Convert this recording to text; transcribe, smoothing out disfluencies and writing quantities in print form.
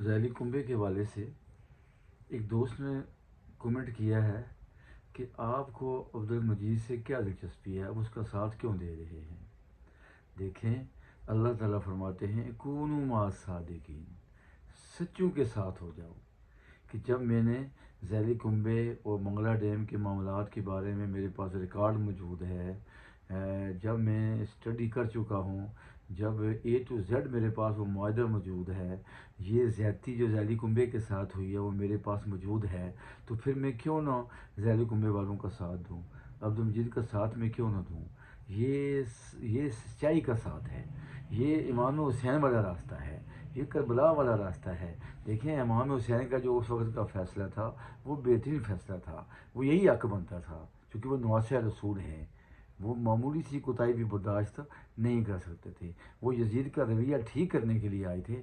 ज़ैली कुंबे के हवाले से एक दोस्त ने कमेंट किया है कि आपको अब्दुल मजीद से क्या दिलचस्पी है, आप उसका साथ क्यों दे रहे हैं। देखें, अल्लाह ताला फरमाते हैं कूनू मा सादिकीन, सच्चों के साथ हो जाओ। कि जब मैंने ज़ैली कुंबे और मंगला डैम के मामलात के बारे में मेरे पास रिकॉर्ड मौजूद है, जब मैं स्टडी कर चुका हूँ, जब ए टू जेड मेरे पास वो मुआहदा मौजूद है, ये ज़्यादती जो ज़ैली कुंबे के साथ हुई है वो मेरे पास मौजूद है, तो फिर मैं क्यों ना ज़ैली कुंबे वालों का साथ दूँ, अब्दुल मजीद का साथ मैं क्यों ना दूँ। ये सच्चाई का साथ है, ये इमाम हुसैन वाला रास्ता है, ये करबला वाला रास्ता है। देखें, इमाम हुसैन का जो उस वक्त का फ़ैसला था वो बेहतरीन फ़ैसला था, वो यही हक बनता था क्योंकि वो नवासे रसूल हैं। वो मामूली सी कोताही भी बर्दाश्त नहीं कर सकते थे। वो यजीद का रवैया ठीक करने के लिए आए थे।